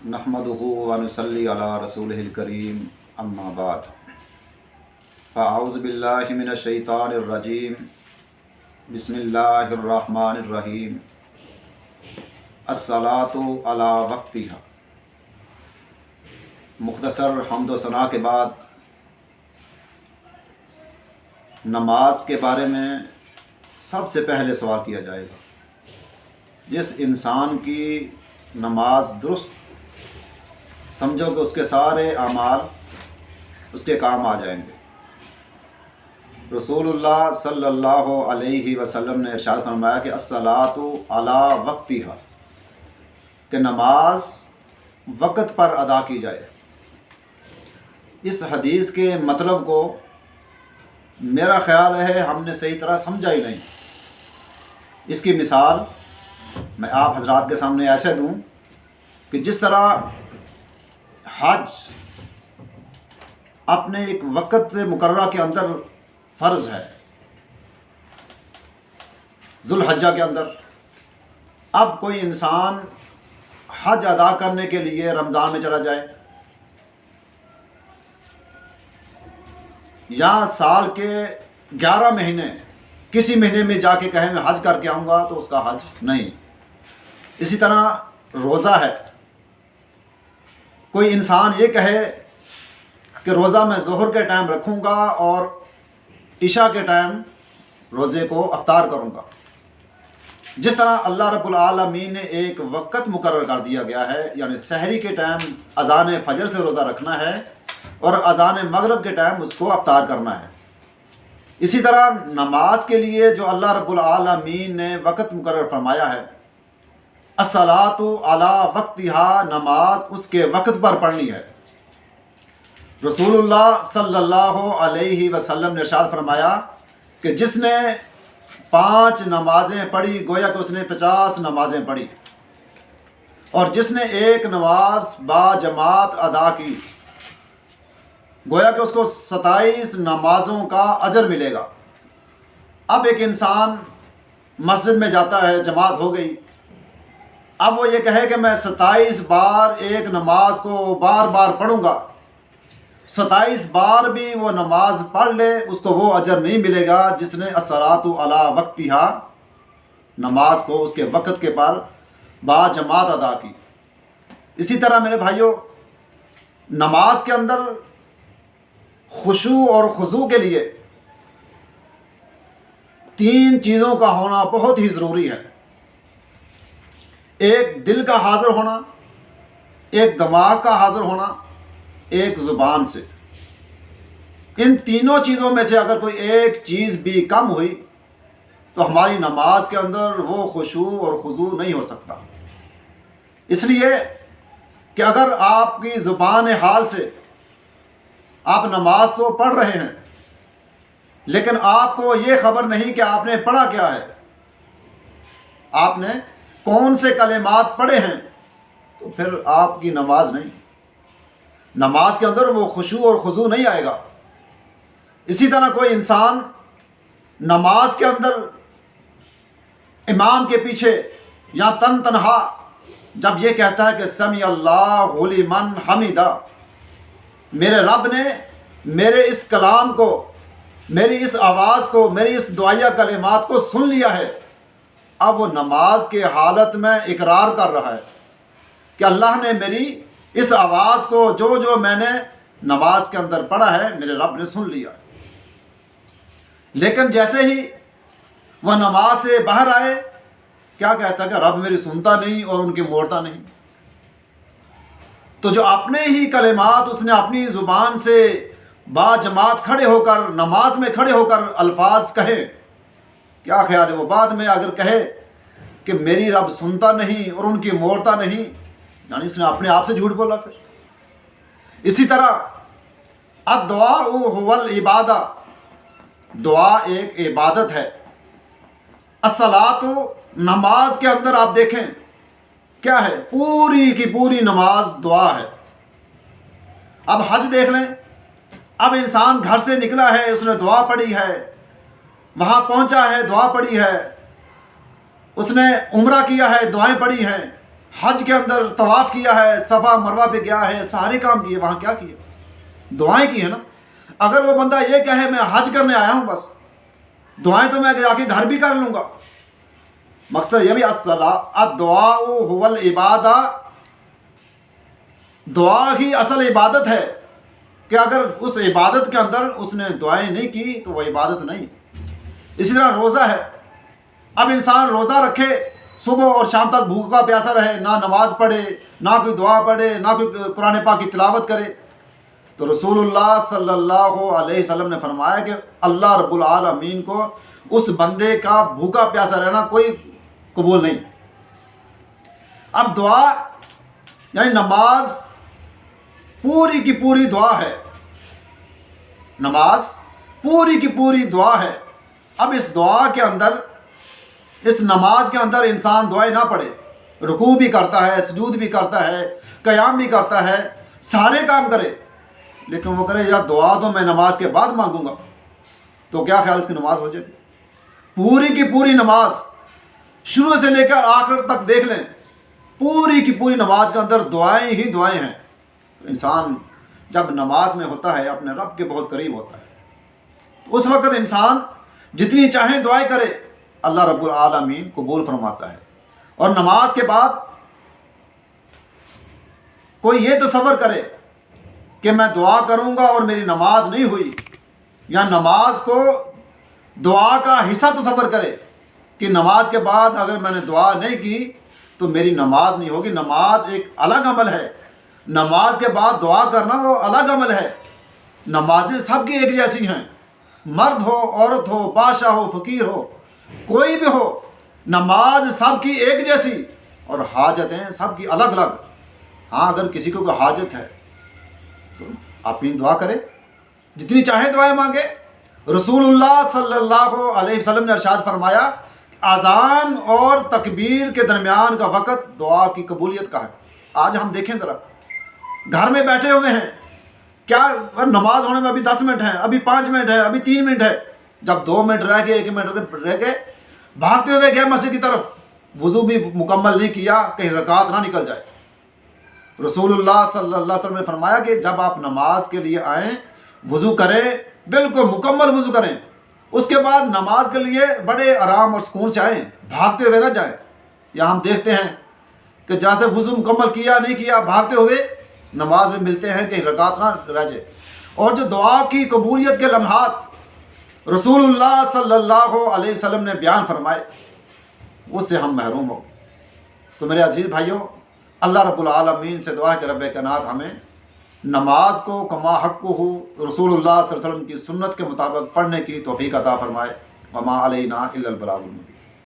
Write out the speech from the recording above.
نحمدہ ونصلی علی رسولہ الکریم اما بعد فاعوذ باللہ من الشیطان الرجیم بسم اللہ الرحمن الرحیم الصلاۃ علی وقتہا۔ مختصر حمد و ثنا کے بعد نماز کے بارے میں سب سے پہلے سوال کیا جائے گا۔ جس انسان کی نماز درست، سمجھو کہ اس کے سارے اعمال اس کے کام آ جائیں گے۔ رسول اللہ صلی اللہ علیہ وسلم نے ارشاد فرمایا کہ الصلاۃ علی وقتہا، کہ نماز وقت پر ادا کی جائے۔ اس حدیث کے مطلب کو میرا خیال ہے ہم نے صحیح طرح سمجھا ہی نہیں۔ اس کی مثال میں آپ حضرات کے سامنے ایسے دوں کہ جس طرح حج اپنے ایک وقت مقررہ کے اندر فرض ہے، ذوالحجہ کے اندر، اب کوئی انسان حج ادا کرنے کے لیے رمضان میں چلا جائے یا سال کے 11 مہینے کسی مہینے میں جا کے کہے میں حج کر کے آؤں گا تو اس کا حج نہیں۔ اسی طرح روزہ ہے، کوئی انسان یہ کہے کہ روزہ میں ظہر کے ٹائم رکھوں گا اور عشاء کے ٹائم روزے کو افطار کروں گا۔ جس طرح اللہ رب العالمین نے ایک وقت مقرر کر دیا گیا ہے، یعنی سحری کے ٹائم اذان فجر سے روزہ رکھنا ہے اور اذان مغرب کے ٹائم اس کو افطار کرنا ہے۔ اسی طرح نماز کے لیے جو اللہ رب العالمین نے وقت مقرر فرمایا ہے، الصلاۃ علی وقتہا، نماز اس کے وقت پر پڑھنی ہے۔ رسول اللہ صلی اللہ علیہ وسلم نے ارشاد فرمایا کہ جس نے 5 نمازیں پڑھی گویا کہ اس نے 50 نمازیں پڑھی، اور جس نے ایک نماز با جماعت ادا کی گویا کہ اس کو 27 نمازوں کا اجر ملے گا۔ اب ایک انسان مسجد میں جاتا ہے، جماعت ہو گئی، اب وہ یہ کہے کہ میں 27 بار ایک نماز کو بار بار پڑھوں گا، 27 بار بھی وہ نماز پڑھ لے، اس کو وہ اجر نہیں ملے گا جس نے الصلاۃ علی وقتہا، نماز کو اس کے وقت کے پر با جماعت ادا کی۔ اسی طرح میرے بھائیوں، نماز کے اندر خشوع اور خضوع کے لیے 3 چیزوں کا ہونا بہت ہی ضروری ہے۔ ایک دل کا حاضر ہونا، ایک دماغ کا حاضر ہونا، ایک زبان سے۔ ان تینوں چیزوں میں سے اگر کوئی ایک چیز بھی کم ہوئی تو ہماری نماز کے اندر وہ خشوع اور خضوع نہیں ہو سکتا۔ اس لیے کہ اگر آپ کی زبان حال سے آپ نماز تو پڑھ رہے ہیں لیکن آپ کو یہ خبر نہیں کہ آپ نے پڑھا کیا ہے، آپ نے کون سے کلمات پڑھے ہیں، تو پھر آپ کی نماز نہیں، نماز کے اندر وہ خشوع اور خضوع نہیں آئے گا۔ اسی طرح کوئی انسان نماز کے اندر امام کے پیچھے یا تنہا جب یہ کہتا ہے کہ سمیع اللہ لمن حمدہ، میرے رب نے میرے اس کلام کو، میری اس آواز کو، میری اس دعائیہ کلمات کو سن لیا ہے، اب وہ نماز کے حالت میں اقرار کر رہا ہے کہ اللہ نے میری اس آواز کو، جو میں نے نماز کے اندر پڑھا ہے، میرے رب نے سن لیا۔ لیکن جیسے ہی وہ نماز سے باہر آئے، کیا کہتا ہے کہ رب میری سنتا نہیں اور ان کی موڑتا نہیں۔ تو جو اپنے ہی کلمات اس نے اپنی زبان سے با جماعت کھڑے ہو کر، نماز میں کھڑے ہو کر الفاظ کہے، کیا خیال ہے وہ بعد میں اگر کہے کہ میری رب سنتا نہیں اور ان کی موڑتا نہیں، یعنی اس نے اپنے آپ سے جھوٹ بولا۔ پھر اسی طرح الدعاء هو العبادہ، دعا ایک عبادت ہے۔ الصلاۃ، نماز کے اندر آپ دیکھیں کیا ہے، پوری کی پوری نماز دعا ہے۔ اب حج دیکھ لیں، اب انسان گھر سے نکلا ہے، اس نے دعا پڑھی ہے، وہاں پہنچا ہے، دعا پڑھی ہے، اس نے عمرہ کیا ہے، دعائیں پڑھی ہیں، حج کے اندر طواف کیا ہے، صفا مروہ پہ گیا ہے، سارے کام کیے، وہاں کیا کیے؟ دعائیں کی ہیں نا۔ اگر وہ بندہ یہ کہے میں حج کرنے آیا ہوں بس، دعائیں تو میں جا کے گھر بھی کر لوں گا، مقصد یہ بھی الدعاء هو العبادہ، دعا ہی اصل عبادت ہے، کہ اگر اس عبادت کے اندر اس نے دعائیں نہیں کی تو وہ عبادت نہیں۔ اسی طرح روزہ ہے، اب انسان روزہ رکھے، صبح اور شام تک بھوکا پیاسا رہے، نہ نماز پڑھے، نہ کوئی دعا پڑھے، نہ کوئی قرآن پاک کی تلاوت کرے، تو رسول اللہ صلی اللہ علیہ وسلم نے فرمایا کہ اللہ رب العالمین کو اس بندے کا بھوکا پیاسا رہنا کوئی قبول نہیں۔ اب دعا یعنی نماز پوری کی پوری دعا ہے، نماز پوری کی پوری دعا ہے۔ اب اس دعا کے اندر، اس نماز کے اندر انسان دعائیں نہ پڑھے، رکوع بھی کرتا ہے، سجود بھی کرتا ہے، قیام بھی کرتا ہے، سارے کام کرے، لیکن وہ کرے یار دعا تو میں نماز کے بعد مانگوں گا، تو کیا خیال اس کی نماز ہو جائے گی؟ پوری کی پوری نماز شروع سے لے کر آخر تک دیکھ لیں، پوری کی پوری نماز کے اندر دعائیں ہی دعائیں ہیں۔ انسان جب نماز میں ہوتا ہے اپنے رب کے بہت قریب ہوتا ہے، اس وقت انسان جتنی چاہیں دعائیں کرے، اللہ رب العالمین قبول فرماتا ہے۔ اور نماز کے بعد کوئی یہ تصور کرے کہ میں دعا کروں گا اور میری نماز نہیں ہوئی، یا نماز کو دعا کا حصہ تصور کرے کہ نماز کے بعد اگر میں نے دعا نہیں کی تو میری نماز نہیں ہوگی۔ نماز ایک الگ عمل ہے، نماز کے بعد دعا کرنا وہ الگ عمل ہے۔ نمازیں سب کی ایک جیسی ہیں، مرد ہو، عورت ہو، بادشاہ ہو، فقیر ہو، کوئی بھی ہو، نماز سب کی ایک جیسی، اور حاجتیں سب کی الگ الگ۔ ہاں اگر کسی کو کوئی حاجت ہے تو اپنی دعا کرے، جتنی چاہے دعائیں مانگے۔ رسول اللہ صلی اللہ علیہ وسلم نے ارشاد فرمایا، اذان اور تکبیر کے درمیان کا وقت دعا کی قبولیت کا ہے۔ آج ہم دیکھیں ذرا، گھر میں بیٹھے ہوئے ہیں، کیا نماز ہونے میں ابھی 10 منٹ ہیں، ابھی 5 منٹ ہے، ابھی 3 منٹ ہے، جب 2 منٹ رہ گئے، 1 منٹ رہ گئے، بھاگتے ہوئے گئے مسجد کی طرف، وضو بھی مکمل نہیں کیا، کہیں رکعت نہ نکل جائے۔ رسول اللہ صلی اللہ علیہ وسلم نے فرمایا کہ جب آپ نماز کے لیے آئیں، وضو کریں، بالکل مکمل وضو کریں، اس کے بعد نماز کے لیے بڑے آرام اور سکون سے آئیں، بھاگتے ہوئے نہ جائیں۔ یا ہم دیکھتے ہیں کہ جیسے وضو مکمل کیا نہیں کیا، بھاگتے ہوئے نماز میں ملتے ہیں، کہیں رکعت نہ رہ جائے۔ اور جو دعا کی قبولیت کے لمحات رسول اللہ صلی اللہ علیہ وسلم نے بیان فرمائے، اس سے ہم محروم ہو۔ تو میرے عزیز بھائیوں، اللہ رب العالمین سے دعا ہے کہ رب کائنات ہمیں نماز کو کما حق ہو رسول اللہ صلی اللہ علیہ وسلم کی سنت کے مطابق پڑھنے کی توفیق عطا فرمائے۔ وما علینا الا البلاغ المبین۔